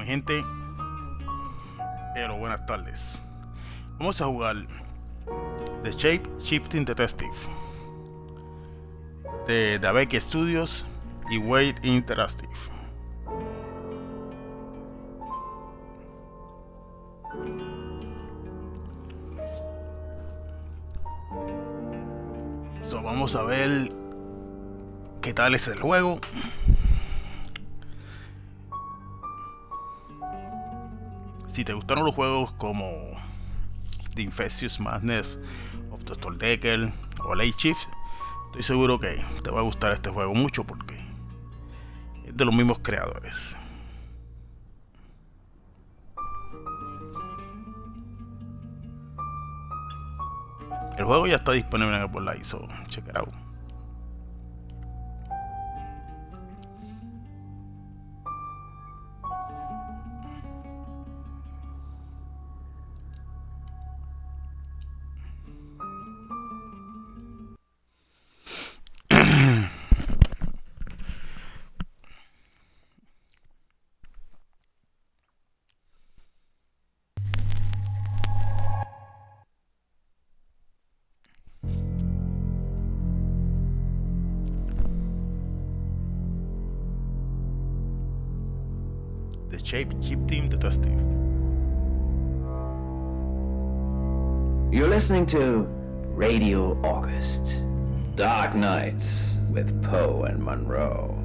gente, pero buenas tardes. Vamos a jugar The Shapeshifting Detective de Daveki Studios y Wade Interactive. Vamos a ver qué tal es el juego. Si te gustaron los juegos como The Infectious Madness of Dr. Decker o Late Shift, estoy seguro que te va a gustar este juego mucho porque es de los mismos creadores. El juego ya está disponible en Apple Live, so check it out. The Shapeshifting Detective. You're listening to Radio August. Dark Nights with Poe and Monroe.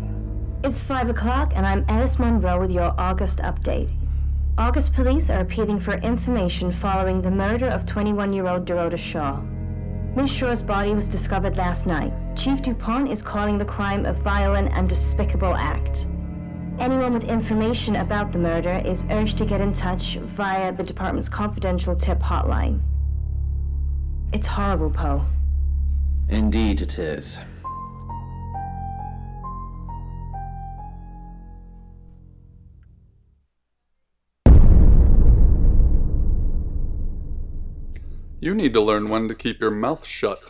It's 5 o'clock and I'm Alice Monroe with your August update. August police are appealing for information following the murder of 21-year-old Dorota Shaw. Miss Shaw's body was discovered last night. Chief DuPont is calling the crime a violent and despicable act. Anyone with information about the murder is urged to get in touch via the department's confidential tip hotline. It's horrible, Poe. Indeed it is. You need to learn when to keep your mouth shut.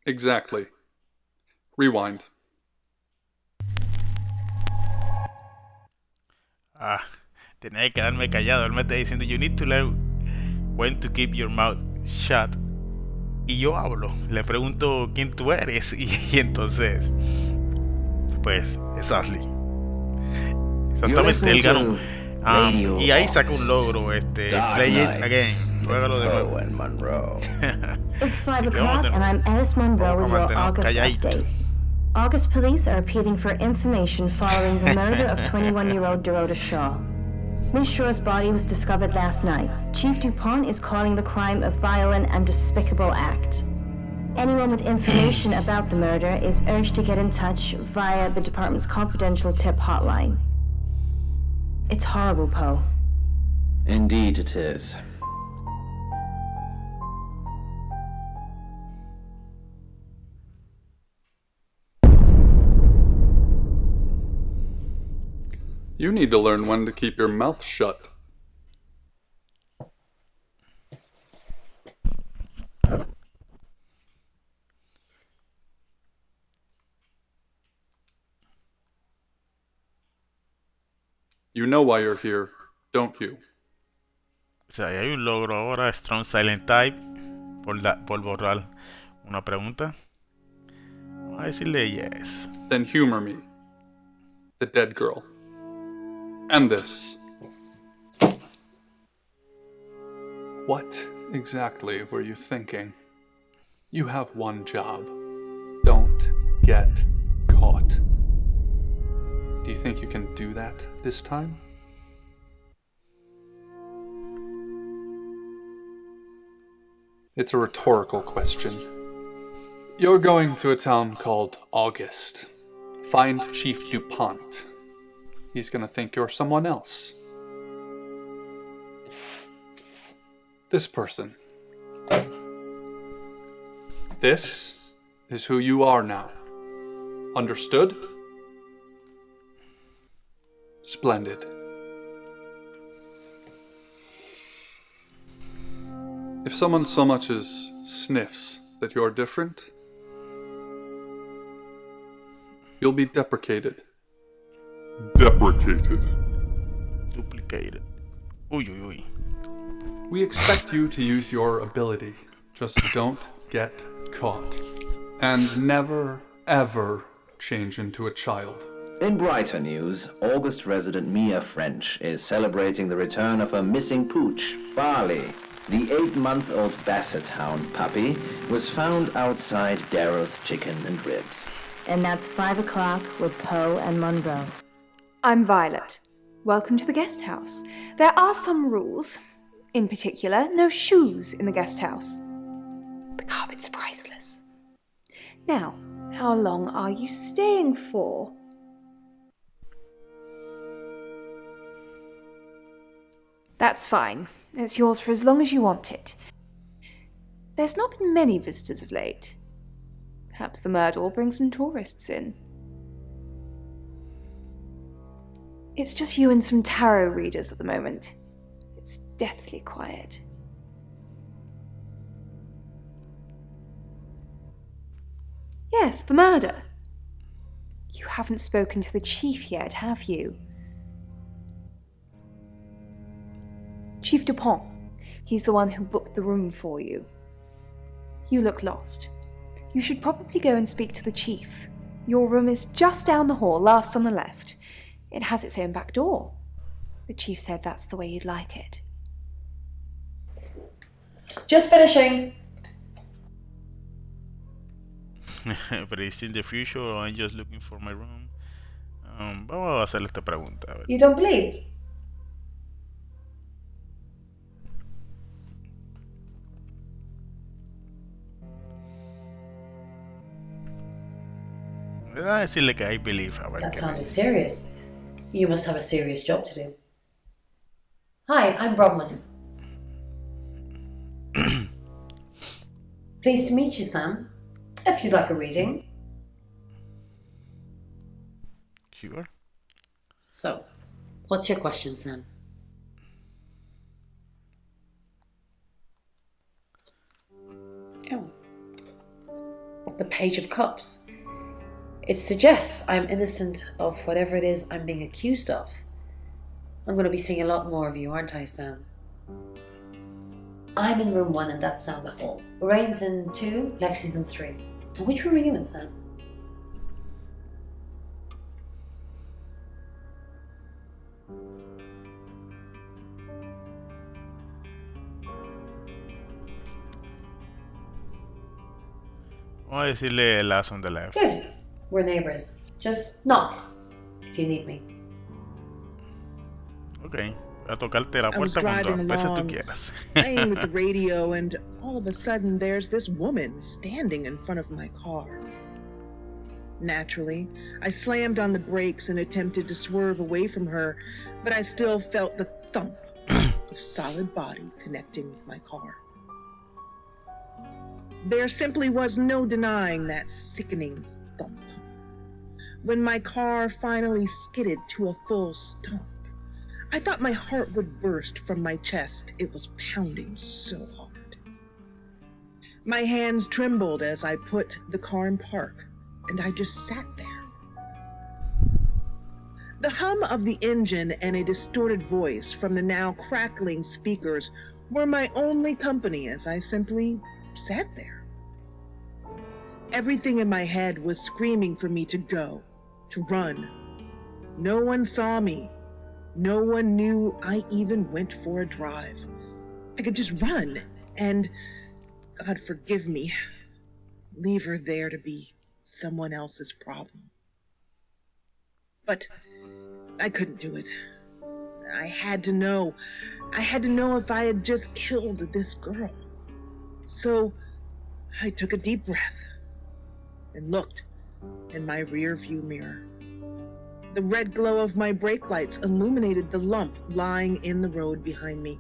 Exactly. Rewind. Tenía que quedarme callado. Él me está diciendo, you need to learn when to keep your mouth shut. Y yo hablo. Le pregunto quién tú eres. Y entonces, pues, exactly. Exactamente, él ganó. Y ahí saca un logro, play it again. Juégalo de nuevo. It's 5 o'clock and I'm Alice Monroe with your August update. August police are appealing for information following the murder of 21-year-old Dorota Shaw. Miss Shaw's body was discovered last night. Chief DuPont is calling the crime a violent and despicable act. Anyone with information about the murder is urged to get in touch via the department's confidential tip hotline. It's horrible, Poe. Indeed it is. You need to learn when to keep your mouth shut. You know why you're here, don't you? O sea, hay un logro ahora, Strong Silent Type, por borrar una pregunta. Vamos a decirle yes. Then humor me. The dead girl. And this. What exactly were you thinking? You have one job. Don't get caught. Do you think you can do that this time? It's a rhetorical question. You're going to a town called August. Find Chief DuPont. He's gonna think you're someone else. This person. This is who you are now. Understood? Splendid. If someone so much as sniffs that you're different, you'll be deprecated. Deprecated. Duplicated. Uy, uy, uy. We expect you to use your ability. Just don't get caught. And never, ever change into a child. In brighter news, August resident Mia French is celebrating the return of her missing pooch, Barley. The 8-month-old Basset Hound puppy was found outside Daryl's Chicken and Ribs. And that's 5 o'clock with Poe and Monroe. I'm Violet. Welcome to the guest house. There are some rules. In particular, no shoes in the guest house. The carpets are priceless. Now, how long are you staying for? That's fine. It's yours for as long as you want it. There's not been many visitors of late. Perhaps the murder will bring some tourists in. It's just you and some tarot readers at the moment. It's deathly quiet. Yes, the murder. You haven't spoken to the chief yet, have you? Chief Dupont. He's the one who booked the room for you. You look lost. You should probably go and speak to the chief. Your room is just down the hall, last on the left. It has its own back door. The chief said that's the way you'd like it. Just finishing. But it's in the future or I'm just looking for my room. Vamos a hacerle esta pregunta. A ver. You don't believe? Voy a decirle que I believe. A ver That qué me sounded dice. serious. You must have a serious job to do. Hi, I'm Bronwyn. Pleased to meet you, Sam. If you'd like a reading. Sure. So, what's your question, Sam? Oh. The Page of Cups. It suggests I'm innocent of whatever it is I'm being accused of. I'm going to be seeing a lot more of you, aren't I, Sam? I'm in room 1 and that's down the hall. Lorraine's in 2, Lexi's in 3. And which room are you in, Sam? Vamos a decirle last on the left. Good. We're neighbors. Just knock if you need me. Ok. Voy a tocarte la I was puerta cuando driving veces tú along, quieras. playing with the radio, and all of a sudden there's this woman standing in front of my car. Naturally, I slammed on the brakes and attempted to swerve away from her, but I still felt the thump of solid body connecting with my car. There simply was no denying that sickening thump. When my car finally skidded to a full stop, I thought my heart would burst from my chest. It was pounding so hard. My hands trembled as I put the car in park, and I just sat there. The hum of the engine and a distorted voice from the now crackling speakers were my only company as I simply sat there. Everything in my head was screaming for me to go, to run. No one saw me. No one knew I even went for a drive. I could just run and, God forgive me, leave her there to be someone else's problem. But I couldn't do it. I had to know. I had to know if I had just killed this girl. So I took a deep breath and looked in my rear view mirror. The red glow of my brake lights illuminated the lump lying in the road behind me.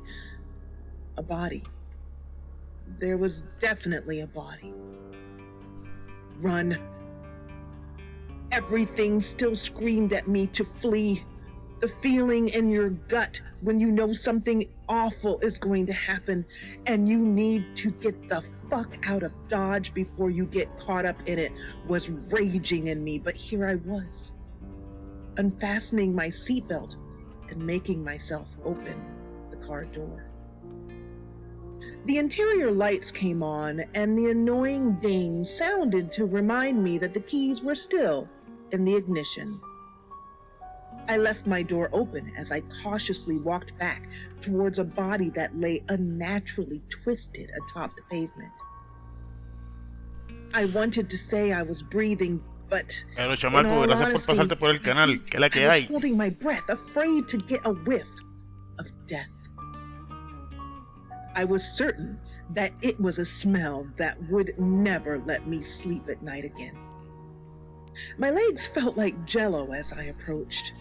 A body. There was definitely a body. Run. Everything still screamed at me to flee. The feeling in your gut when you know something awful is going to happen and you need to get the fuck out of Dodge before you get caught up in it was raging in me, but here I was, unfastening my seatbelt and making myself open the car door. The interior lights came on and the annoying ding sounded to remind me that the keys were still in the ignition. I left my door open as I cautiously walked back towards a body that lay unnaturally twisted atop the pavement. I wanted to say I was breathing, but Pero chamaco, gracias por pasarte por el canal, que es la que hay. I was holding my breath, afraid to get a whiff of death. I was certain that it was a smell that would never let me sleep at night again. My legs felt like jello as I approached.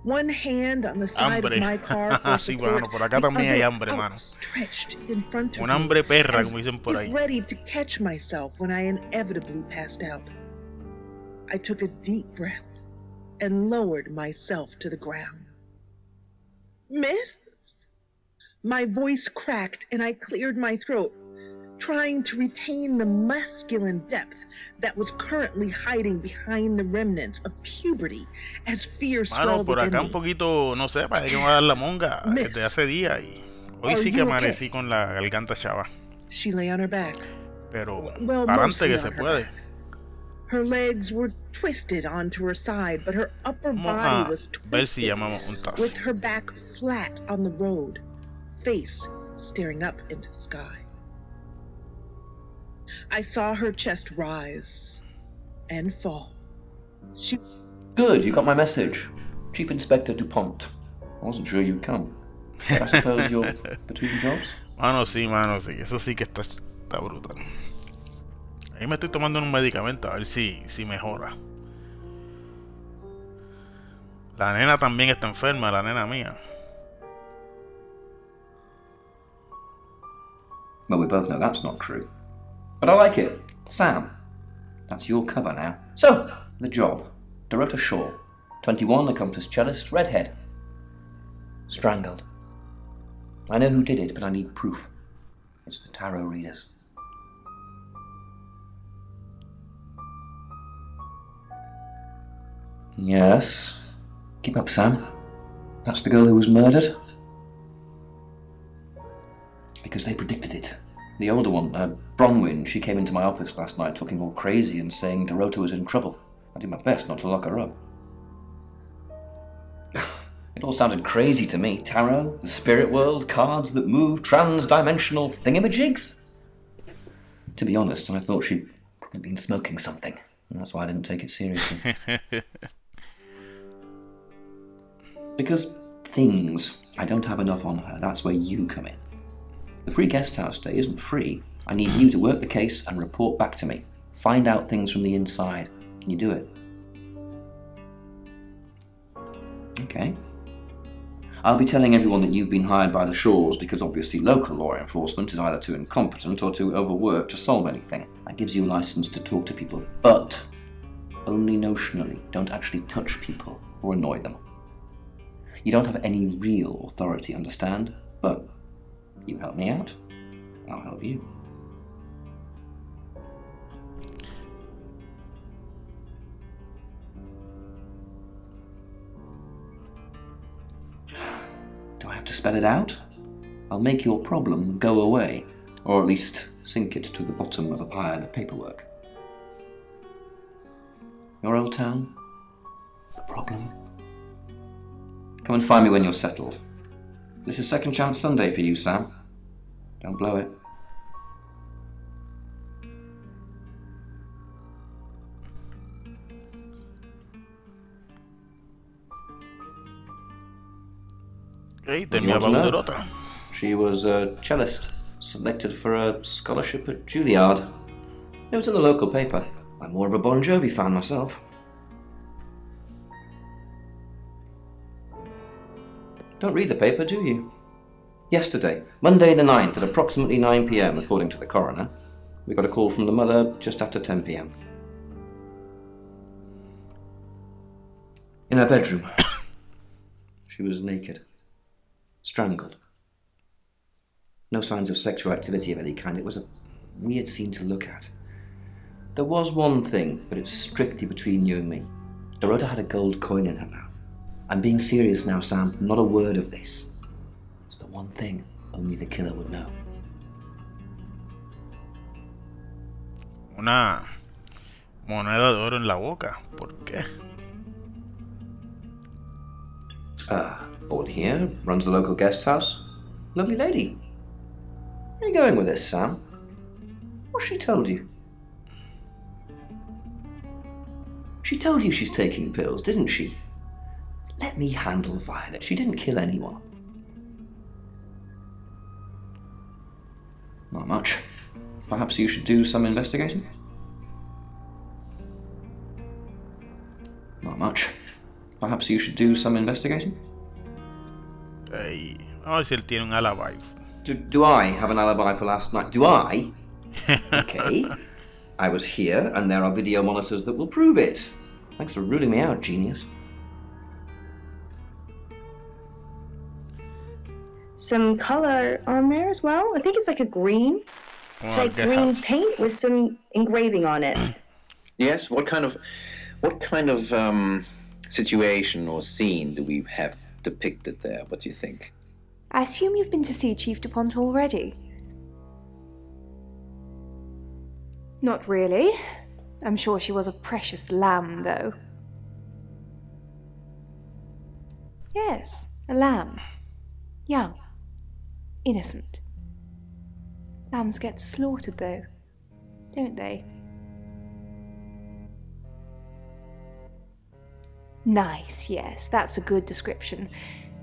One hand on the side of my car for Sí, support, mano, por acá también hay hambre, mano. outstretched in front of Un me, hambre perra, as como dicen por if ahí. ready to catch myself when I inevitably passed out. I took a deep breath and lowered myself to the ground. Miss? My voice cracked and I cleared my throat, trying to retain the masculine depth that was currently hiding behind the remnants of puberty as fear Mano, swelled por acá within un me. poquito, no sé, parece que me va a dar la monga desde hace días y hoy sí que amanecí con la garganta chava. She lay on her back. Pero Well, para adelante mostly que on se her puede. back. Her legs were twisted onto her side, but her upper Vamos body a was ver si twisted, llamamos un taxi. with her back flat on the road, face staring up into the sky. I saw her chest rise and fall. She... Good, you got my message. Chief Inspector DuPont. I wasn't sure you'd come. But I suppose you're between jobs? Mano, sí, eso sí que está brutal. Ahí me estoy tomando un medicamento a ver si mejora. La nena también está enferma, la nena mía. Well, we both know that's not true. But I like it. Sam, that's your cover now. So, the job. Dorota Shaw, 21, accomplished cellist, redhead. Strangled. I know who did it, but I need proof. It's the tarot readers. Yes. Keep up, Sam. That's the girl who was murdered. Because they predicted it. The older one, Bronwyn, she came into my office last night talking all crazy and saying Dorota was in trouble. I did my best not to lock her up. It all sounded crazy to me. Tarot, the spirit world, cards that move, trans-dimensional thingamajigs. To be honest, I thought she'd probably been smoking something, and that's why I didn't take it seriously. Because things, I don't have enough on her. That's where you come in. The free guest house stay isn't free. I need you to work the case and report back to me. Find out things from the inside. Can you do it? Okay. I'll be telling everyone that you've been hired by the Shaws because obviously local law enforcement is either too incompetent or too overworked to solve anything. That gives you a license to talk to people, but only notionally. Don't actually touch people or annoy them. You don't have any real authority, understand? But you help me out, I'll help you. Do I have to spell it out? I'll make your problem go away, or at least sink it to the bottom of a pile of paperwork. Your old town? The problem? Come and find me when you're settled. This is Second Chance Sunday for you, Sam. Don't blow it. Okay, tell me about Dorota. She was a cellist, selected for a scholarship at Juilliard. It was in the local paper. I'm more of a Bon Jovi fan myself. Don't read the paper, do you? Yesterday, Monday the 9th at approximately 9 p.m, according to the coroner, we got a call from the mother just after 10 p.m. In her bedroom. She was naked. Strangled. No signs of sexual activity of any kind. It was a weird scene to look at. There was one thing, but it's strictly between you and me. Dorota had a gold coin in her mouth. I'm being serious now, Sam. Not a word of this. It's the one thing only the killer would know. Una moneda de oro en la boca. ¿Por qué? Board here, runs the local guest house. Lovely lady. Where are you going with this, Sam? What's she told you? She told you she's taking pills, didn't she? Let me handle Violet. She didn't kill anyone. Not much. Perhaps you should do some investigating? Not much. Perhaps you should do some investigating? Hey, vamos a ver si él tiene un alibi. Do I have an alibi for last night? Do I? Okay. I was here, and there are video monitors that will prove it. Thanks for ruling me out, genius. Some color on there as well. I think it's like a green. It's like green paint with some engraving on it. Yes. What kind of situation or scene do we have depicted there? What do you think? I assume you've been to see Chief DuPont already. Not really. I'm sure she was a precious lamb, though. Yes, a lamb. Young. Innocent. Lambs get slaughtered, though, don't they? Nice, yes, that's a good description.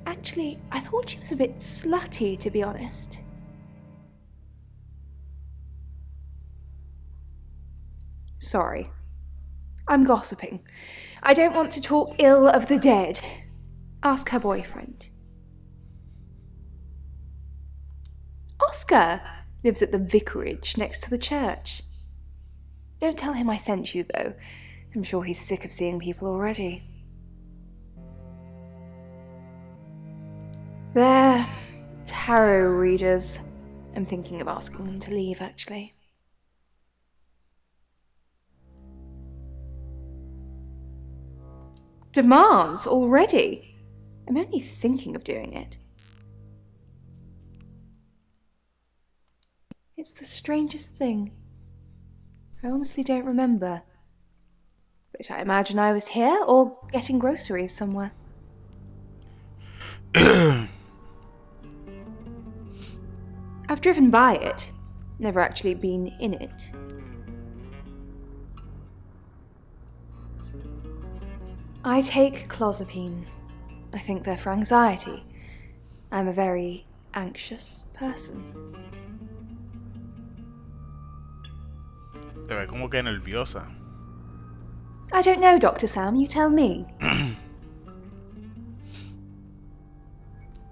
Actually, I thought she was a bit slutty, to be honest. Sorry. I'm gossiping. I don't want to talk ill of the dead. Ask her boyfriend. Oscar lives at the vicarage next to the church. Don't tell him I sent you, though. I'm sure he's sick of seeing people already. They're tarot readers. I'm thinking of asking them to leave, actually. Demands already? I'm only thinking of doing it. It's the strangest thing. I honestly don't remember. But I imagine I was here or getting groceries somewhere. I've driven by it, never actually been in it. I take clozapine. I think they're for anxiety. I'm a very anxious person. Se ve como que nerviosa. I don't know, Dr. Sam, you tell me.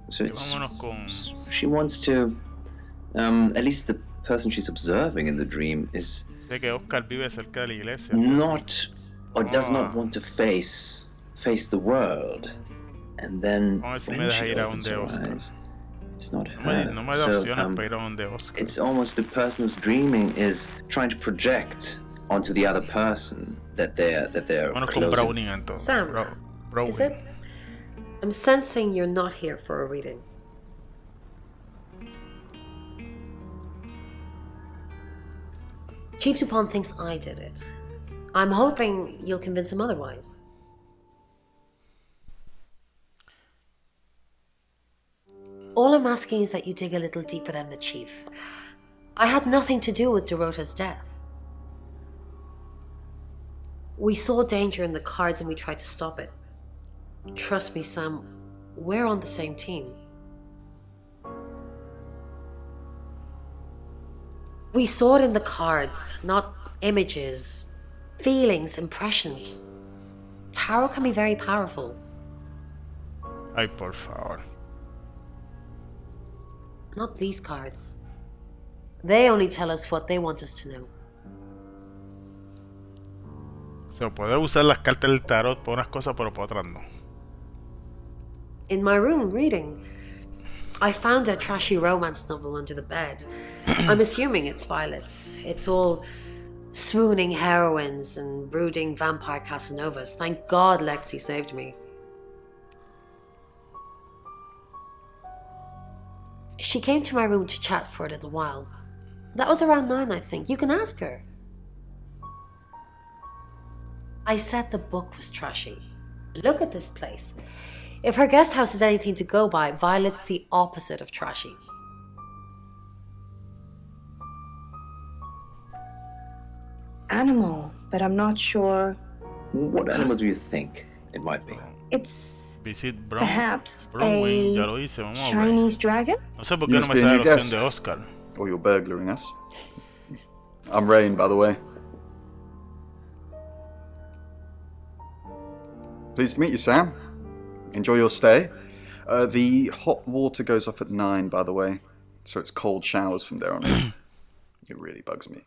So Vámonos con... she wants to, at least the person she's observing in the dream is Sé que Oscar vive cerca de la iglesia. not, or does not want to face the world. And then Vamos a ver si when me deja she ir a opens donde her Oscar. eyes, it's not No me, her. no me da So, opciones para ir a donde Oscar. it's almost the person who's dreaming is trying to project onto the other person that they're Vámonos con closing. Browning entonces. Sam, Browning. is it? I'm sensing you're not here for a reading. Chief DuPont thinks I did it. I'm hoping you'll convince him otherwise. All I'm asking is that you dig a little deeper than the chief. I had nothing to do with Dorota's death. We saw danger in the cards and we tried to stop it. Trust me, Sam, we're on the same team. We saw it in the cards, not images, feelings, impressions. Tarot can be very powerful. Ay, por favor. Not these cards. They only tell us what they want us to know. O sea, puedes usar las cartas del tarot para unas cosas, pero para otras no. in my room reading. I found a trashy romance novel under the bed. I'm assuming it's Violet's. It's all swooning heroines and brooding vampire Casanovas. Thank God Lexi saved me. She came to my room to chat for a little while. That was around 9, I think. You can ask her. I said the book was trashy. Look at this place. If her guest house is anything to go by, Violet's the opposite of trashy. Animal, but I'm not sure. What animal do you think it might be? It's Visit perhaps Bronwyn, ya a lo hice, vamos a ver. Chinese dragon? No sé por You qué no must me be a sale new la opción guest. de Oscar. Or you're burglaring us. I'm Rain, by the way. Pleased to meet you, Sam. Enjoy your stay. The hot water goes off at 9, by the way, so it's cold showers from there on in. It really bugs me.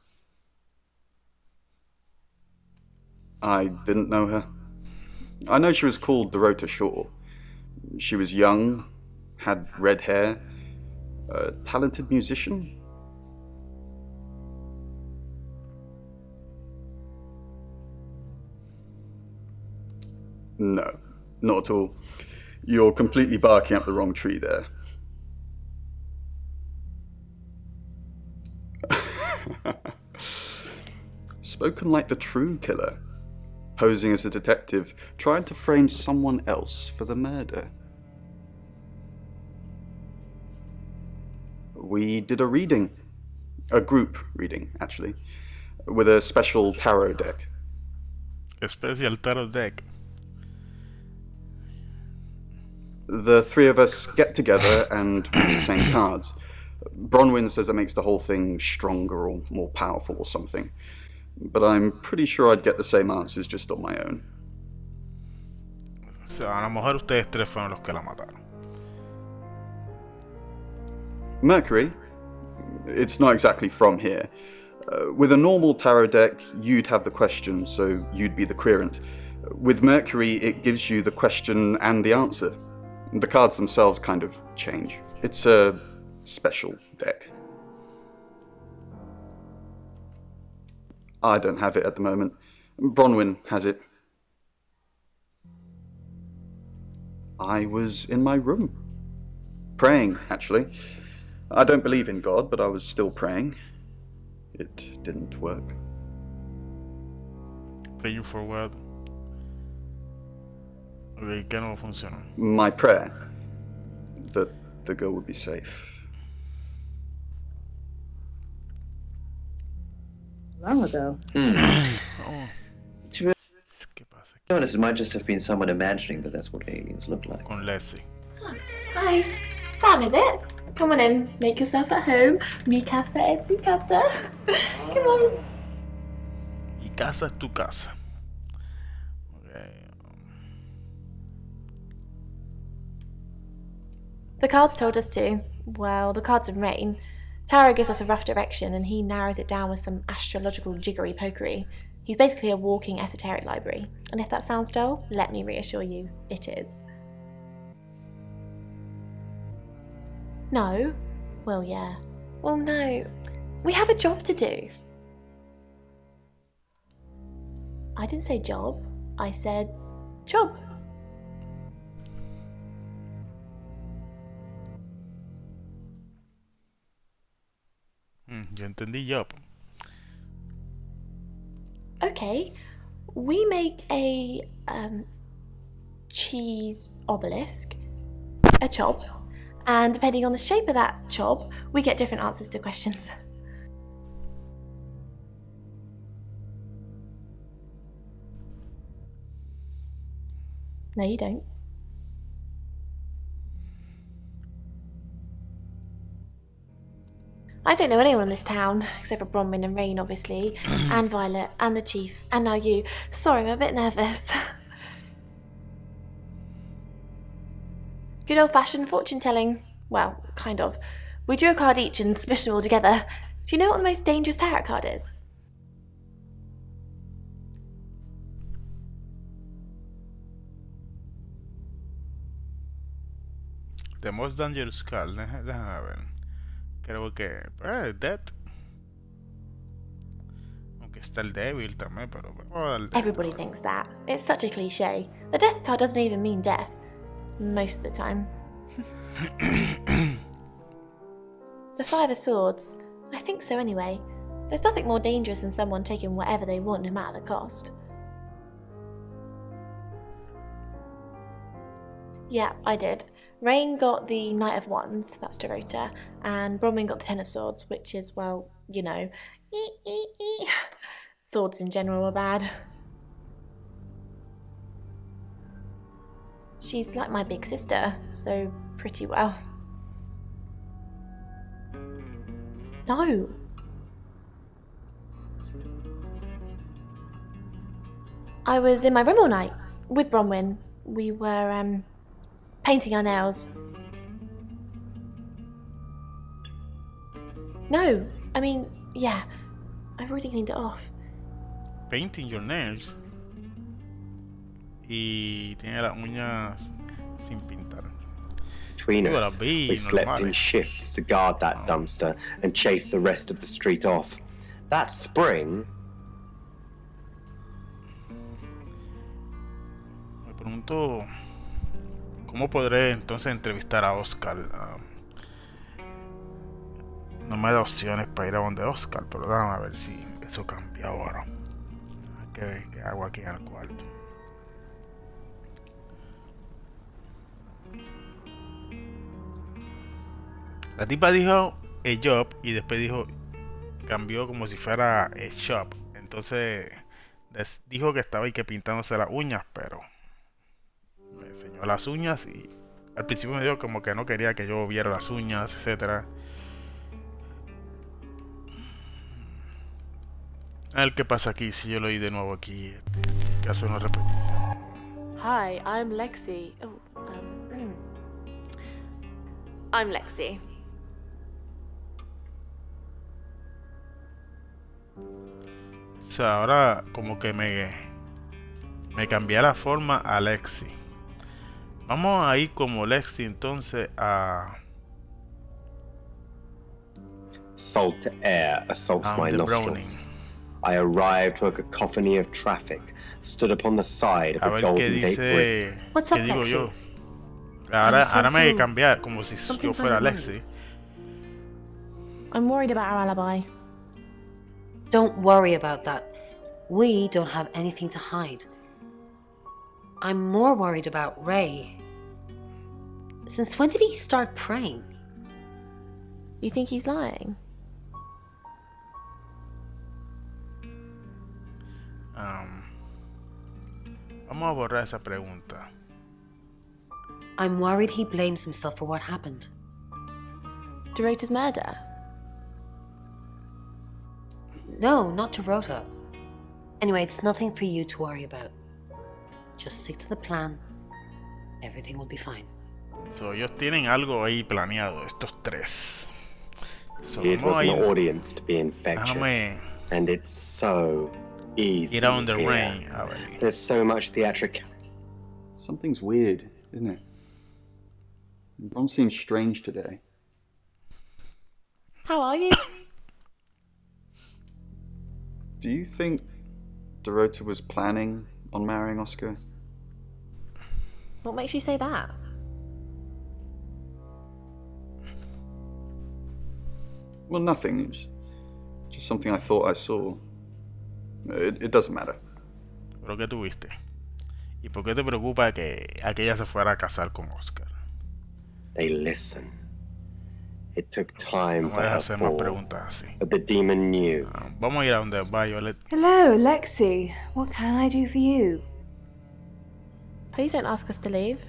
I didn't know her. I know she was called Dorota Shaw. She was young, had red hair, a talented musician. No, not at all. You're completely barking up the wrong tree there. Spoken like the true killer, posing as a detective, trying to frame someone else for the murder. We did a reading, a group reading, actually, with a special tarot deck. Special Tarot Deck. The three of us get together and read the same cards. Bronwyn says it makes the whole thing stronger or more powerful or something. But I'm pretty sure I'd get the same answers just on my own. O sea, a lo mejor ustedes tres fueron los que la mataron. Mercury? It's not exactly from here. With a normal tarot deck, you'd have the question, so you'd be the querent. With Mercury, it gives you the question and the answer. The cards themselves kind of change. It's a special deck. I don't have it at the moment. Bronwyn has it. I was in my room. Praying, actually. I don't believe in God, but I was still praying. It didn't work. Praying for what? Ok, ¿qué no funcionó? My prayer that the girl would be safe. Long ago. Oh, To be ¿qué pasa aquí honest, it might just have been someone imagining that that's what aliens look like. con Leslie? Hi, Sam, is it? Come on in, make yourself at home. Mi casa es su casa. Come on. Y casa es tu casa. Okay. The cards told us to. Well, the cards of rain. Tarot gives us a rough direction and he narrows it down with some astrological jiggery pokery. He's basically a walking esoteric library. And if that sounds dull, let me reassure you, it is. No? Well, yeah. Well, no. We have a job to do. I didn't say job. I said job. Yo entendí job. Okay. We make a cheese obelisk, a chop, and depending on the shape of that chop, we get different answers to questions. No, you don't. I don't know anyone in this town, except for Bronwyn and Rain, obviously, and Violet, and the Chief, and now you. Sorry, I'm a bit nervous. Good old-fashioned fortune-telling. Well, kind of. We drew a card each and smushed them all together. Do you know what the most dangerous tarot card is? The Most Dangerous Car. Déjame ver. Creo que. Death. Aunque está el Devil también, pero. Everybody thinks that. It's such a cliche. The death card doesn't even mean death. Most of the time. The Five of Swords. I think so anyway. There's nothing more dangerous than someone taking whatever they want, no matter the cost. Yeah, I did. Rain got the Knight of Wands, that's Dorota, and Bronwyn got the Ten of Swords, which is, well, you know, swords in general are bad. She's like my big sister, so pretty well. No. I was in my room all night with Bronwyn. We were, painting our nails. No, I mean, yeah, I've already cleaned it off. Painting your nails. Y tiene las uñas sin pintar. Between us, we slept in shifts to guard that dumpster and chase the rest of the street off. That spring... Me pregunto cómo podré entonces entrevistar a Oscar. No me da opciones para ir a donde Oscar, pero déjame a ver si eso cambia ahora. ¿Qué hago aquí en el cuarto? La tipa dijo a job y después cambió como si fuera a shop. Entonces dijo que estaba ahí que pintándose las uñas, pero me enseñó las uñas y al principio me dijo como que no quería que yo viera las uñas, etcétera. A ver qué pasa aquí si yo lo oí de nuevo aquí, que hace una repetición. Hi, I'm Lexi. I'm Lexi. O sea, ahora como que me cambié la forma a Lexi. Vamos a ir como Lexi entonces a... Salt to air assaults my nostrils. I arrived to a cacophony of traffic, stood upon the side of a Golden Gate Bridge. What's up, ¿Qué digo yo? Lexi? Ahora me cambiar como si yo fuera Lexi. I'm worried about our alibi. Don't worry about that. We don't have anything to hide. I'm more worried about Ray. Since when did he start praying? You think he's lying? Vamos a borrar esa pregunta. I'm worried he blames himself for what happened. Dorota's murder? No, not Dorota. Anyway, it's nothing for you to worry about. Just stick to the plan. Everything will be fine. So, ellos tienen algo ahí planeado, estos tres. So, It was an audience to be infectious. And it's so easy. Get on the rain. There's so much theatric. Something's weird, isn't it? Ron seems strange today. How are you? Do you think Dorota was planning on marrying Oscar? What makes you say that? Well, nothing. It's just something I thought I saw. It doesn't matter. ¿Pero qué tuviste? ¿Y por qué te preocupa que aquella se fuera a casar con Oscar? They listen. It took time No for her hacer más fall, preguntas así. but the demon knew. Vamos a ir a donde Violet. Hello, Lexi. What can I do for you? Please don't ask us to leave.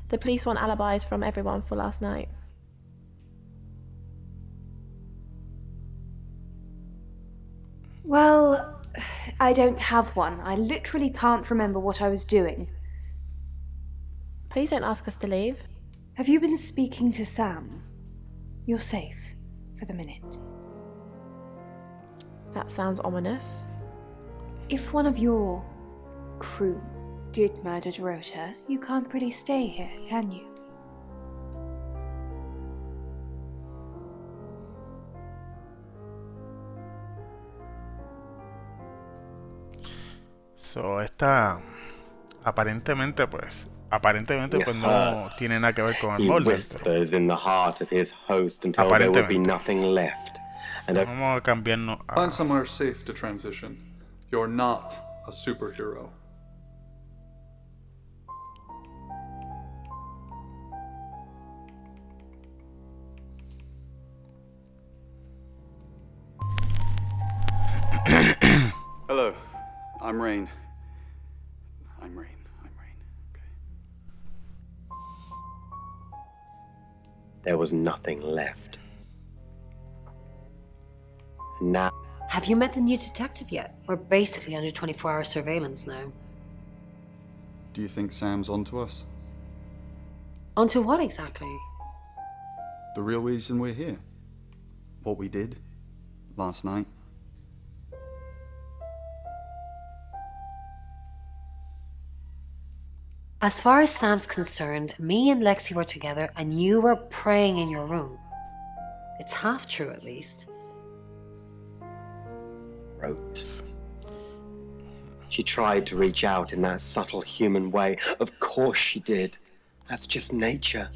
The police want alibis from everyone for last night. Well, I don't have one. I literally can't remember what I was doing. Please don't ask us to leave. Have you been speaking to Sam? You're safe for the minute. That sounds ominous. If one of your crew did murder Dorota, you can't really stay here, can you? So, esta aparentemente pues no tiene nada que ver con el molde, pero in the heart of his host until there would be nothing left. And vamos a cambiarnos a... Find somewhere safe to transition. You're not a superhero. Hello, I'm Rain. I'm Rain. Okay. There was nothing left. Now, Have you met the new detective yet? We're basically under 24-hour surveillance now. Do you think Sam's onto us? Onto what exactly? The real reason we're here? What we did last night? As far as Sam's concerned, me and Lexi were together and you were praying in your room. It's half true, at least. wrote. She tried to reach out in that subtle human way. Of course she did. That's just nature.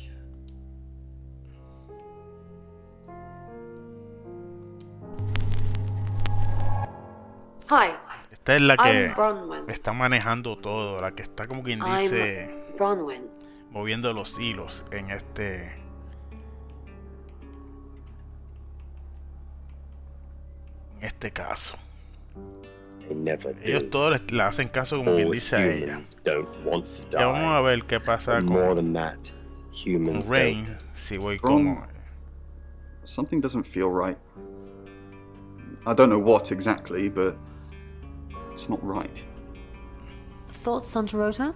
Hi. Esta es la que I'm Bronwyn. está manejando todo, la que está como quien dice I'm Bronwyn. moviendo los hilos en este caso. Ellos todos le hacen caso como quien dice a ella. Ya vamos a ver qué pasa con Rain si voy como... Something doesn't feel right. I don't know what exactly, but it's not right. Thoughts on Dorota?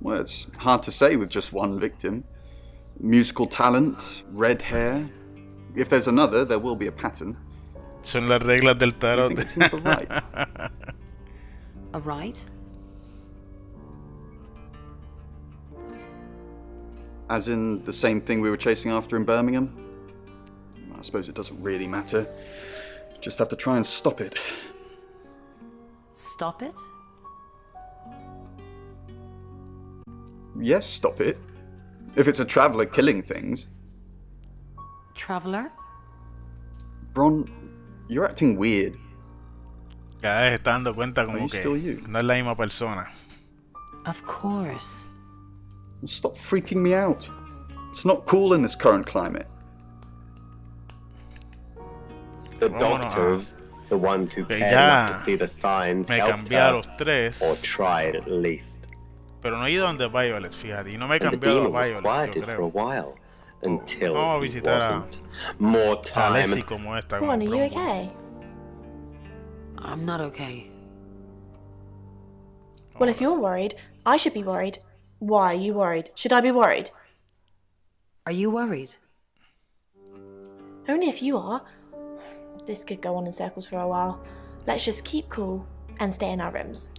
Well, it's hard to say with just one victim. Musical talent, red hair. If there's another, there will be a pattern. Son las reglas del tarot. It's not right. A right? As in the same thing we were chasing after in Birmingham? I suppose it doesn't really matter. Just have to try and stop it. Stop it? Yes, stop it. If it's a traveller killing things. Traveller? Bron, you're acting weird. Cada vez está dando cuenta como que no es la misma persona. Of course. Well, stop freaking me out. It's not cool in this current climate. The doctors, the ones who care not to see the signs, helped her, or tried at least. Pero no he ido donde Violet, fíjate, y no me he And the cambiado a demon was Violet, yo quieted for a creo. while, until Vamos a he visitar wasn't. More a time. Leslie como esta. Ron, are you okay? I'm not okay. Well, if you're worried, I should be worried. Why are you worried? Should I be worried? Are you worried? Only if you are. This could go on in circles for a while. Let's just keep cool and stay in our rooms.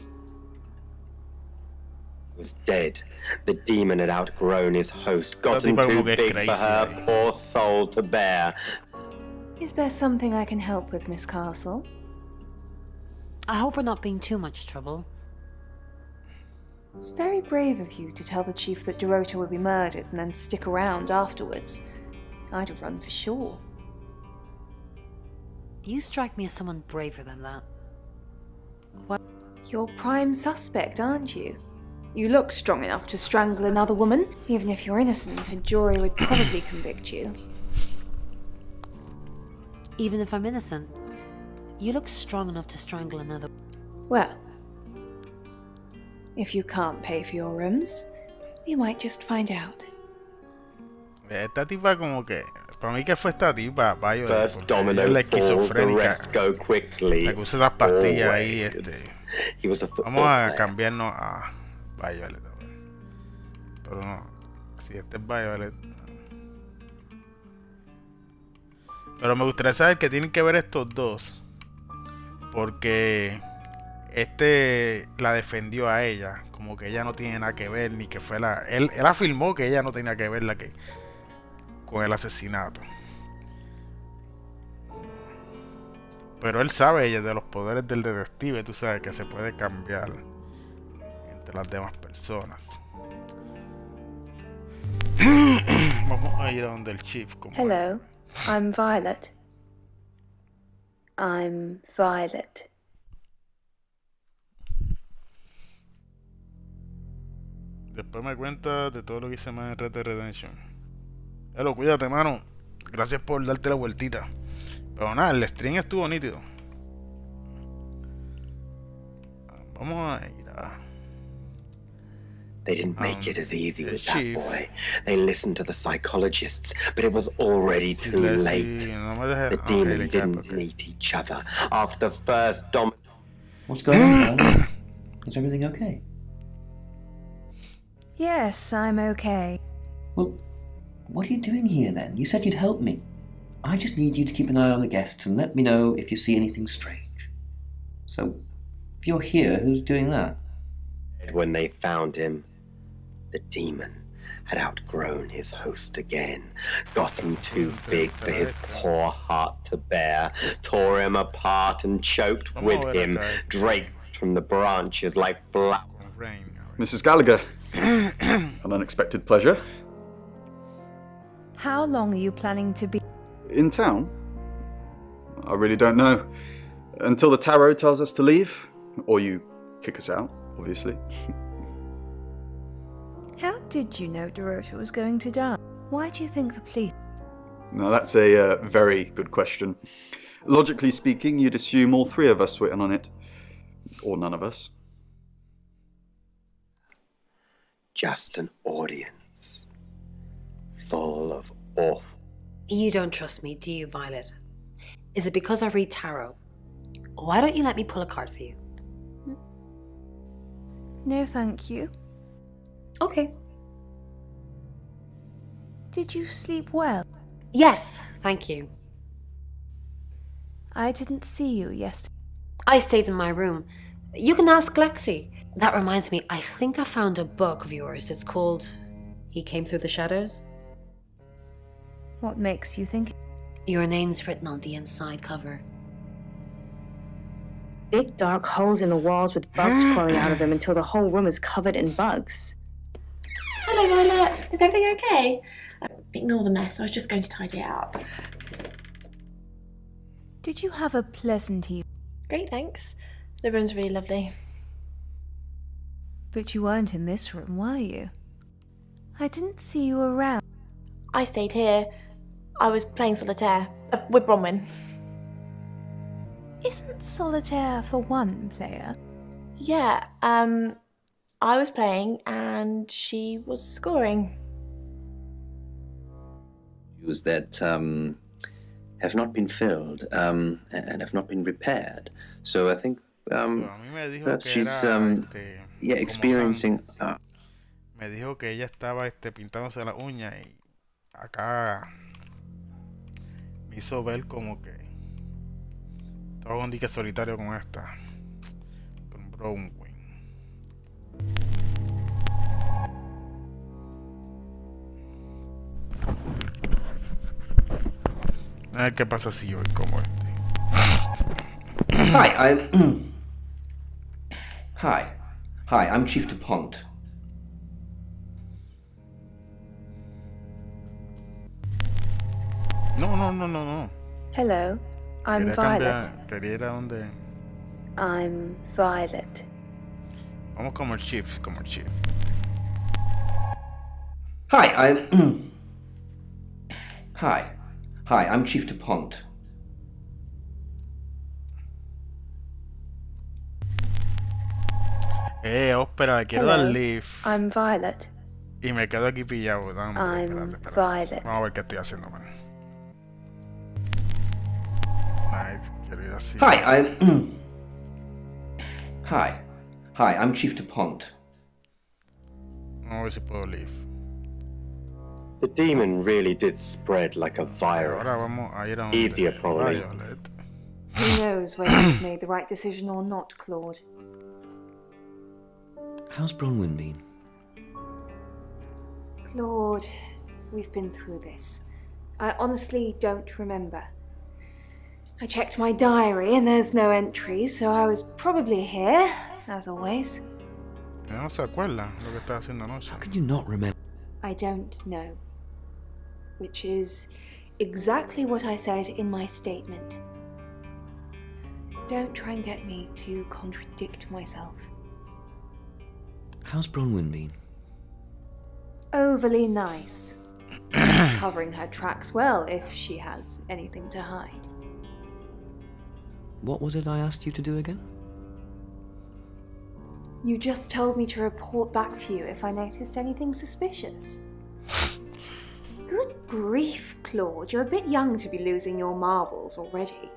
Was dead. The demon had outgrown his host, gotten too big for her poor soul to bear. Is there something I can help with, Miss Castle? I hope we're not being too much trouble. It's very brave of you to tell the chief that Dorota will be murdered and then stick around afterwards. I'd have run for sure. You strike me as someone braver than that. What? You're prime suspect, aren't you? You look strong enough to strangle another woman. Even if you're innocent, a jury would probably convict you. Even if I'm innocent, you look strong enough to strangle another. Well, if you can't pay for your rooms, you might just find out. Esta tipa como que... Para mí que fue esta tipa, Violet, First porque domino ella es la falls, the esquizofrénica. rest go quickly. La que usa esas pastillas ahí, Always. He was a football Vamos a player. cambiarnos a Violet. Pero no, si este es Violet. Pero me gustaría saber qué tienen que ver estos dos. Porque la defendió a ella, como que ella no tiene nada que ver, ni que fue él afirmó que ella no tenía que ver con el asesinato. Pero él sabe ella de los poderes del detective, tú sabes que se puede cambiar entre las demás personas. Vamos a ir a donde el chief. Hello, I'm Violet. I'm Violet. Después me cuenta de todo lo que hice más en Red Dead Redemption. Hello, cuídate, mano. Gracias por darte la vueltita. Pero nada, el stream estuvo nítido. Vamos a ir a... They didn't make it as easy with that boy. They listened to the psychologists, but it was already too late. The demons didn't meet each other. After the first What's going on, darling? Is everything okay? Yes, I'm okay. Well, what are you doing here then? You said you'd help me. I just need you to keep an eye on the guests and let me know if you see anything strange. So, if you're here, who's doing that? When they found him, the demon had outgrown his host again, got him too big for his poor heart to bear, tore him apart and choked with him, draped from the branches like flowers. Mrs. Gallagher, an unexpected pleasure. How long are you planning to be in town? I really don't know. Until the tarot tells us to leave, or you kick us out, obviously. How did you know Dorota was going to die? Why do you think the police... Now that's a very good question. Logically speaking, you'd assume all three of us were in on it. Or none of us. Just an audience. Full of awful... You don't trust me, do you, Violet? Is it because I read tarot? Why don't you let me pull a card for you? No, thank you. Okay. Did you sleep well? Yes, thank you. I didn't see you yesterday. I stayed in my room. You can ask Lexi. That reminds me, I think I found a book of yours. It's called He Came Through the Shadows. What makes you think... Your name's written on the inside cover. Big dark holes in the walls with bugs crawling out of them until the whole room is covered in bugs. Hello, Violet. Is everything okay? Ignore the mess. I was just going to tidy it up. Did you have a pleasant evening? Great, thanks. The room's really lovely. But you weren't in this room, were you? I didn't see you around. I stayed here. I was playing solitaire with Bronwyn. Isn't solitaire for one player? Yeah, I was playing and she was scoring. That have not been filled and have not been repaired. So I think perhaps she's experiencing. Me dijo que ella estaba pintándose la uña y acá me hizo ver como que estaba un dique solitario con esta, con Bronwyn. A ver qué pasa si yo voy como este. Hi, I'm Chief DuPont. No. Hello, I'm Violet. Quería ir a donde... I'm Violet. Vamos como el chief. Hi, I'm Chief DuPont. Espera, quiero dar leave. I'm Violet. Y me quedo aquí pillado. I'm Violet. Vamos a ver qué estoy haciendo, man. Ay, quiero ir así. Hi, I'm Chief DuPont. Vamos a ver si puedo leave. The demon really did spread like a virus. Ahora vamos a ir a donde Easier, probably. Violet. Who knows whether you've made the right decision or not, Claude? How's Bronwyn been? Claude, we've been through this. I honestly don't remember. I checked my diary and there's no entry, so I was probably here, as always. No se acuerda lo que estaba haciendo anoche. How can you not remember? I don't know. Which is exactly what I said in my statement. Don't try and get me to contradict myself. How's Bronwyn been? Overly nice. She's covering her tracks well if she has anything to hide. What was it I asked you to do again? You just told me to report back to you if I noticed anything suspicious. Good grief, Claude. You're a bit young to be losing your marbles already.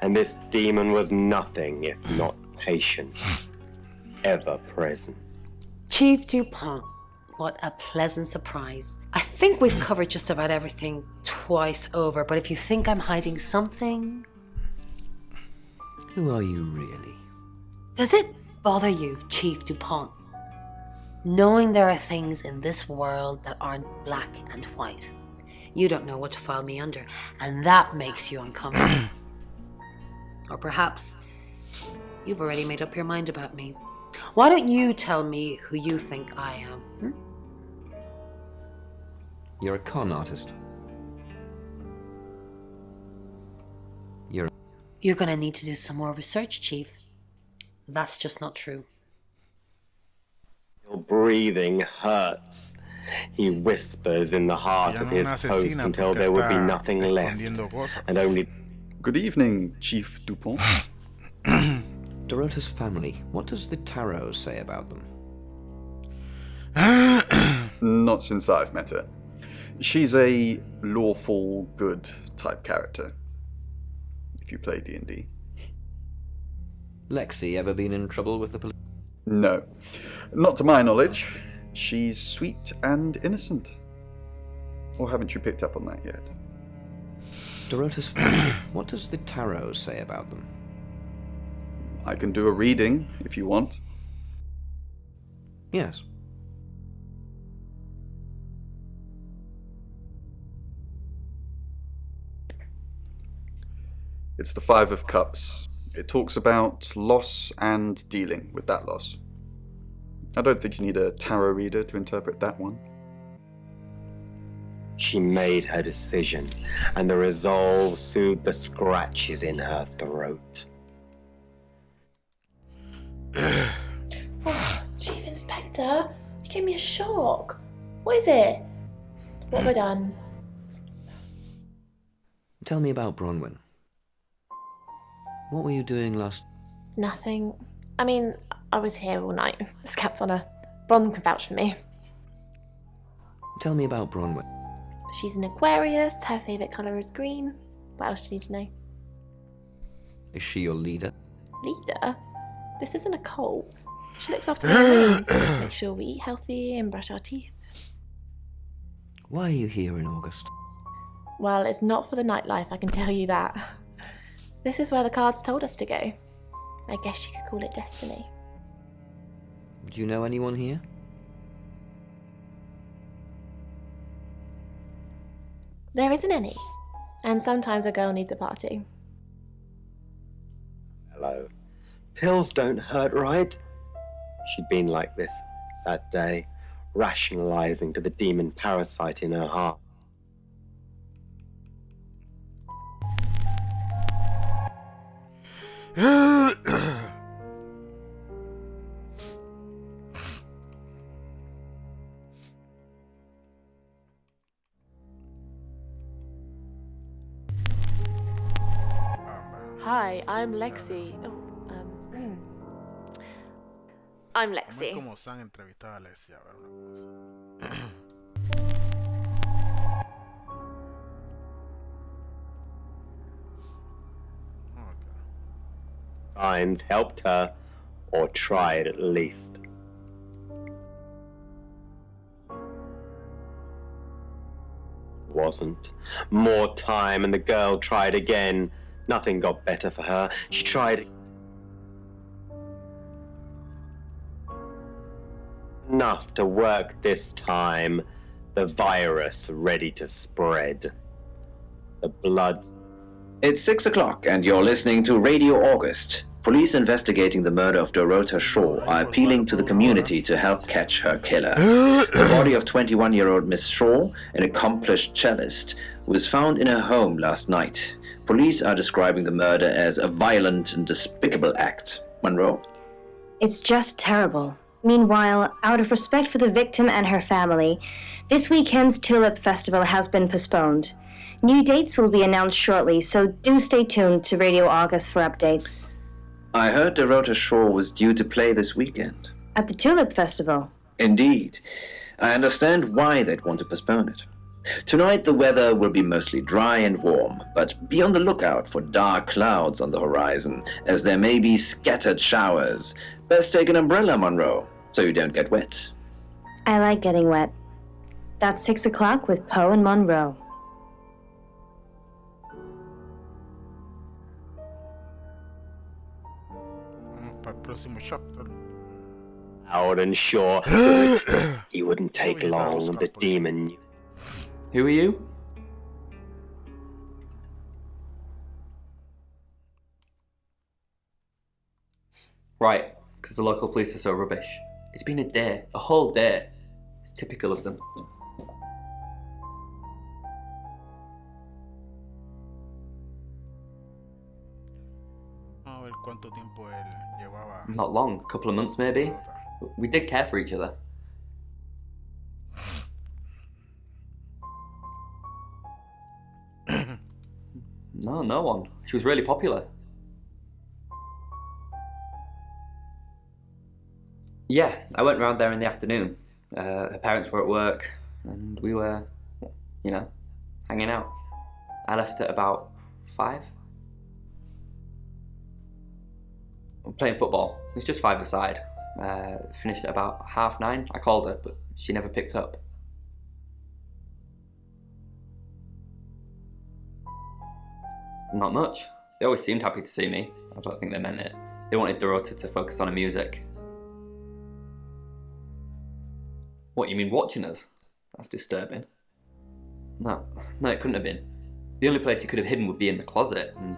And this demon was nothing if not patient, ever present. Chief Dupont, what a pleasant surprise. I think we've covered just about everything twice over, but if you think I'm hiding something... Who are you really? Does it bother you, Chief Dupont, knowing there are things in this world that aren't black and white? You don't know what to file me under, and that makes you uncomfortable. Or perhaps you've already made up your mind about me. Why don't you tell me who you think I am? You're a con artist. You're gonna need to do some more research, Chief. That's just not true. Your breathing hurts. He whispers in the heart of his host until there would be nothing left, and only... Good evening, Chief Dupont. Dorota's family, what does the tarot say about them? Not since I've met her. She's a lawful good type character, if you play D&D. Lexi ever been in trouble with the police? No, not to my knowledge. She's sweet and innocent. Or haven't you picked up on that yet? Dorota's family, what does the tarot say about them? I can do a reading, if you want. Yes. It's the Five of Cups. It talks about loss and dealing with that loss. I don't think you need a tarot reader to interpret that one. She made her decision, and the resolve soothed the scratches in her throat. Oh, Chief Inspector, you gave me a shock. What is it? What have I done? Tell me about Bronwyn. What were you doing last... Nothing. I mean, I was here all night. This cat's on her. Bron can vouch for me. Tell me about Bronwyn. She's an Aquarius. Her favourite colour is green. What else do you need to know? Is she your leader? Leader? This isn't a cult. She looks after me. Make sure we eat healthy and brush our teeth. Why are you here in August? Well, it's not for the nightlife, I can tell you that. This is where the cards told us to go. I guess you could call it destiny. Do you know anyone here? There isn't any. And sometimes a girl needs a party. Hello. Pills don't hurt, right? She'd been like this that day, rationalizing to the demon parasite in her heart. Hi, I'm Lexi. I'm Lexi. Como se han entrevistado a Lexi, a ver una cosa. Signs helped her, or tried at least. wasn't. More time, and the girl tried again. Nothing got better for her. She tried enough to work this time. The virus ready to spread. The blood. It's 6 o'clock, and you're listening to Radio August. Police investigating the murder of Dorota Shaw are appealing to the community to help catch her killer. The body of 21-year-old Miss Shaw, an accomplished cellist, was found in her home last night. Police are describing the murder as a violent and despicable act. Monroe. It's just terrible. Meanwhile, out of respect for the victim and her family, this weekend's Tulip Festival has been postponed. New dates will be announced shortly, so do stay tuned to Radio August for updates. I heard Dorota Shaw was due to play this weekend. At the Tulip Festival? Indeed. I understand why they'd want to postpone it. Tonight the weather will be mostly dry and warm, but be on the lookout for dark clouds on the horizon, as there may be scattered showers. Best take an umbrella, Monroe, so you don't get wet. I like getting wet. That's 6 o'clock with Poe and Monroe. Para el próximo chapter. Out and sure. He wouldn't take long, the demon. Who are you? Right, because the local police are so rubbish. It's been a day, a whole day. It's typical of them. A ver cuánto tiempo él llevaba. Not long, a couple of months maybe. We did care for each other. No one. She was really popular. Yeah, I went round there in the afternoon. Her parents were at work, and we were, you know, hanging out. I left at about 5. Playing football. It was just 5-a-side. Finished at about 9:30. I called her, but she never picked up. Not much. They always seemed happy to see me. I don't think they meant it. They wanted Dorota to focus on her music. What, you mean watching us? That's disturbing. No, it couldn't have been. The only place you could have hidden would be in the closet, and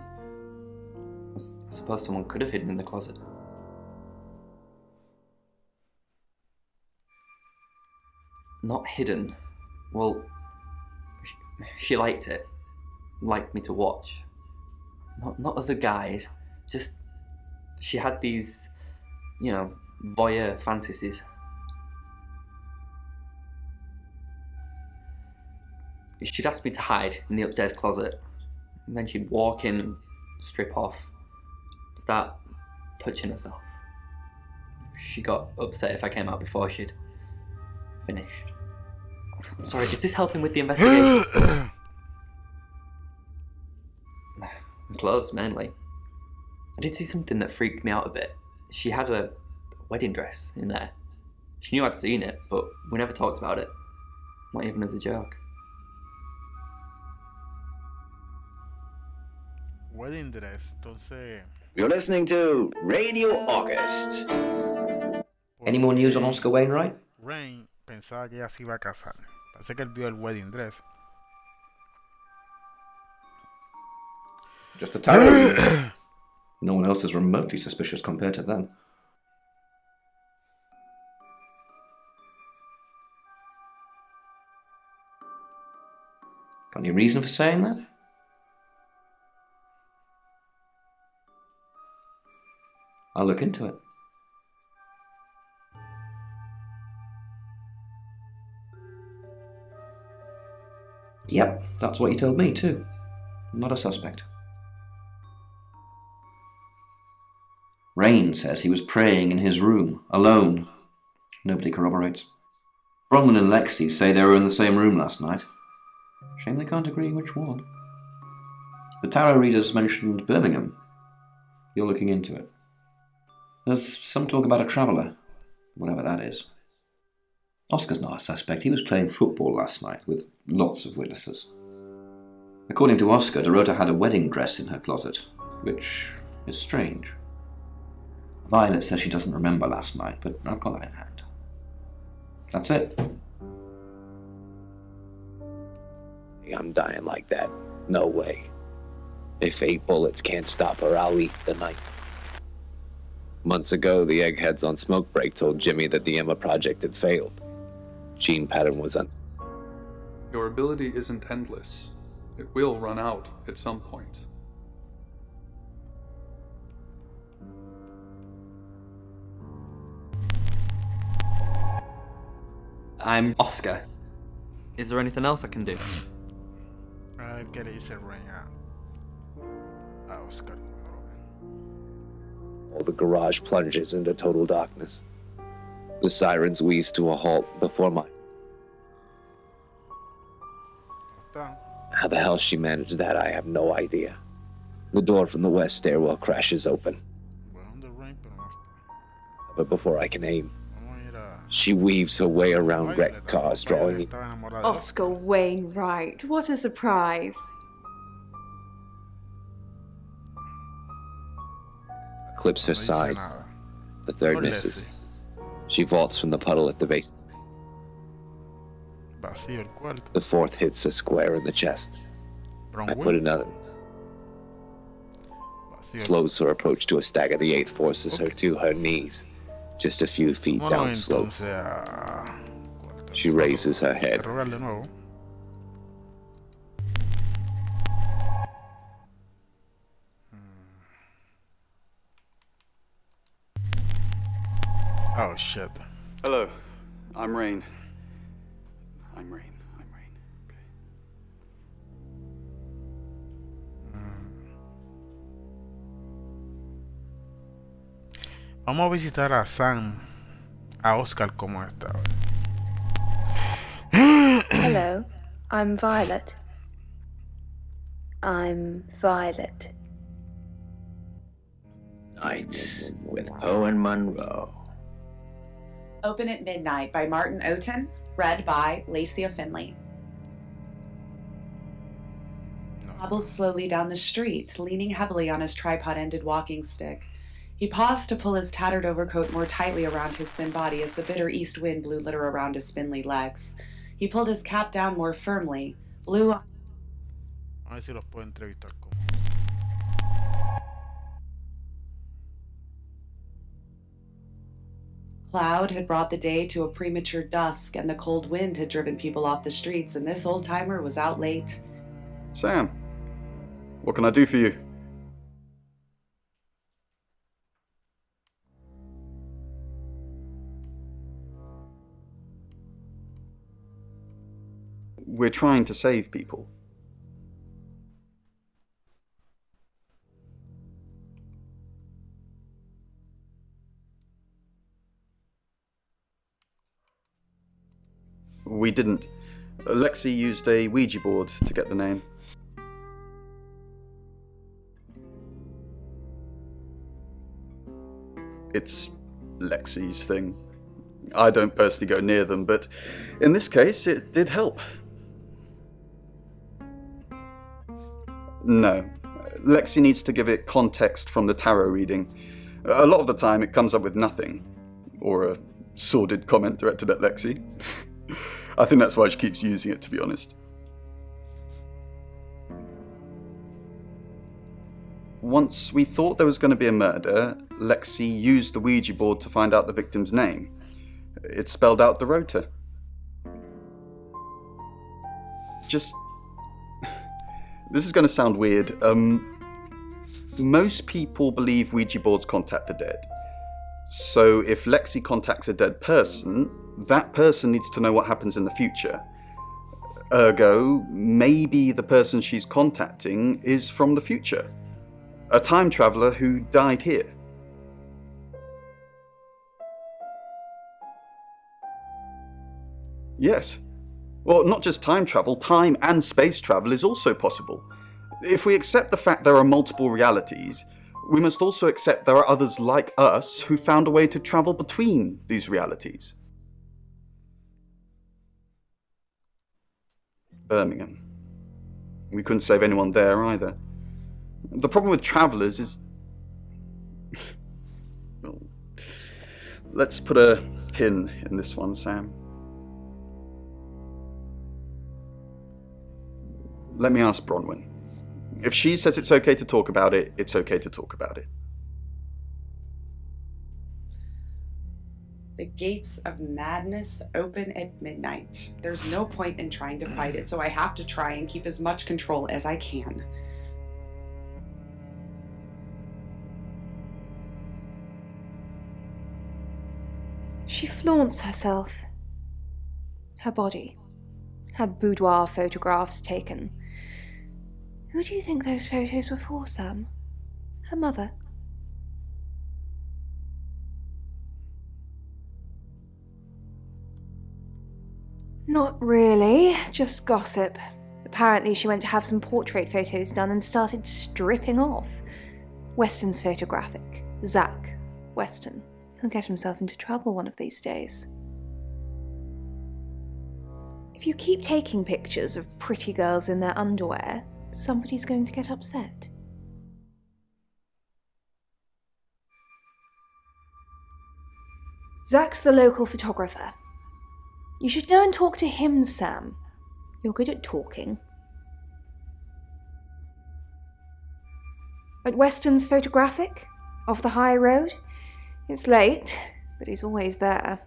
I suppose someone could have hidden in the closet. Not hidden. Well, she liked it. Liked me to watch. Not other guys. Just, she had these, you know, voyeur fantasies. She'd ask me to hide in the upstairs closet, and then she'd walk in and strip off, start touching herself. She got upset if I came out before she'd finished. I'm sorry, is this helping with the investigation? Clothes, mainly. I did see something that freaked me out a bit. She had a wedding dress in there. She knew I'd seen it, but we never talked about it. Not even as a joke. Wedding dress, entonces. You're listening to Radio August. Any more news on Oscar Wainwright? Rain pensaba que ella se iba a casar. Parece que él vio el wedding dress. Just a tarot. No one else is remotely suspicious compared to them. Got any reason for saying that? I'll look into it. Yep, that's what you told me too. Not a suspect. Rain says he was praying in his room, alone. Nobody corroborates. Bronwyn and Lexi say they were in the same room last night. Shame they can't agree which one. The tarot readers mentioned Birmingham. You're looking into it. There's some talk about a traveller, whatever that is. Oscar's not a suspect. He was playing football last night with lots of witnesses. According to Oscar, Dorota had a wedding dress in her closet, which is strange. Violet says she doesn't remember last night, but I've got that in hand. That's it. I'm dying like that. No way. If 8 bullets can't stop her, I'll eat the night. Months ago, the eggheads on Smoke Break told Jimmy that the Emma project had failed. Gene pattern was Your ability isn't endless. It will run out at some point. I'm Oscar. Is there anything else I can do? ¿Qué le dice Rain a Oscar? all the garage plunges into total darkness. The sirens wheeze to a halt before my... How the hell she managed that, I have no idea. The door from the west stairwell crashes open. But before I can aim, she weaves her way around wrecked cars, drawing... Oscar Wainwright, what a surprise. Clips her side. The third misses. She vaults from the puddle at the base. The fourth hits her square in the chest. I put another. Slows her approach to a stagger. The eighth forces her to her knees, just a few feet down slope. She raises her head. Oh shit. Hello, I'm Rain. I'm Rain. Okay. Vamos a visitar a Sam, a Oscar como esta. Hello, I'm Violet. I'm Violet. Night with Poe and Monroe. Open at Midnight by Martin Oten, read by Lacia Finley. Hobbled slowly down the street, leaning heavily on his tripod-ended walking stick. He paused to pull his tattered overcoat more tightly around his thin body as the bitter east wind blew litter around his spindly legs. He pulled his cap down more firmly, blew on... A ver si los puedo entrevistar como... Cloud had brought the day to a premature dusk, and the cold wind had driven people off the streets, and this old-timer was out late. Sam, what can I do for you? We're trying to save people. We didn't. Lexi used a Ouija board to get the name. It's Lexi's thing. I don't personally go near them, but in this case, it did help. No. Lexi needs to give it context from the tarot reading. A lot of the time, it comes up with nothing. Or a sordid comment directed at Lexi. I think that's why she keeps using it, to be honest. Once we thought there was going to be a murder, Lexi used the Ouija board to find out the victim's name. It spelled out Dorota. Just... This is going to sound weird. Most people believe Ouija boards contact the dead. So if Lexi contacts a dead person, that person needs to know what happens in the future. Ergo, maybe the person she's contacting is from the future. A time traveler who died here. Yes. Well, not just time travel, time and space travel is also possible. If we accept the fact there are multiple realities, we must also accept there are others like us who found a way to travel between these realities. Birmingham. We couldn't save anyone there either. The problem with travelers is... Well, let's put a pin in this one, Sam. Let me ask Bronwyn. If she says it's okay to talk about it, it's okay to talk about it. The gates of madness open at midnight. There's no point in trying to fight it, so I have to try and keep as much control as I can. She flaunts herself. Her body. Had boudoir photographs taken. Who do you think those photos were for, Sam? Her mother? Not really, just gossip. Apparently she went to have some portrait photos done and started stripping off. Weston's photographic. Zach Weston. He'll get himself into trouble one of these days. If you keep taking pictures of pretty girls in their underwear, somebody's going to get upset. Zach's the local photographer. You should go and talk to him, Sam. You're good at talking. At Weston's photographic? Off the high road? It's late, but he's always there.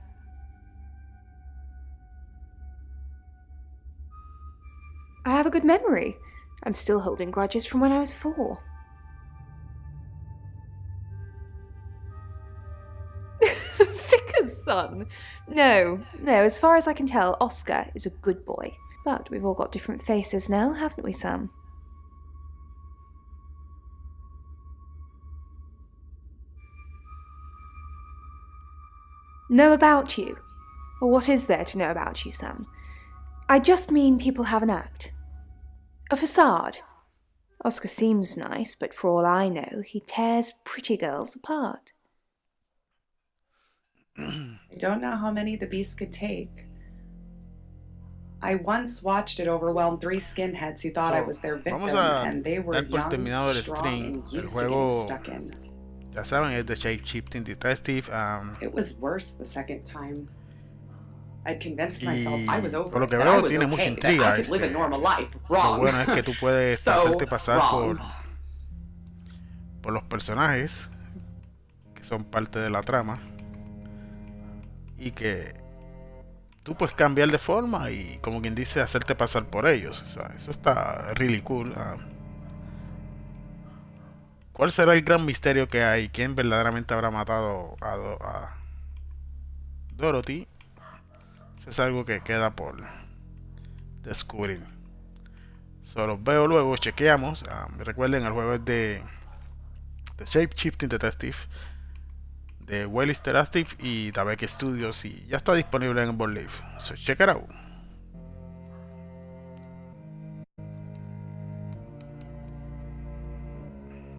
I have a good memory. I'm still holding grudges from when I was 4. Vicar's son? No, as far as I can tell, Oscar is a good boy. But we've all got different faces now, haven't we, Sam? Know about you? Or what is there to know about you, Sam? I just mean people have an act. A facade. Oscar seems nice, but for all I know, he tears pretty girls apart. I don't know how many the beast could take. I once watched it overwhelm 3 skinheads who thought I was their victim, and they were young, strong, and used to getting stuck in. Ya saben, es de Shapeshifting Detective. It was worse the second time. I convinced myself I was over por lo que it, that I veo was tiene okay, mucha that intriga. I could live a normal life. Lo Wrong. bueno es que tú puedes hacerte pasar wrong. por los personajes que son parte de la trama y que tú puedes cambiar de forma y, como quien dice, hacerte pasar por ellos. O sea, eso está really cool. ¿Cuál será el gran misterio que hay? ¿Quién verdaderamente habrá matado a Dorothy? Eso es algo que queda por descubrir. Solo veo luego, chequeamos. Recuerden, el juego es de Shapeshifting Detective, de Well Interactive y Tabek Studios, y ya está disponible en Board Live. So check it out.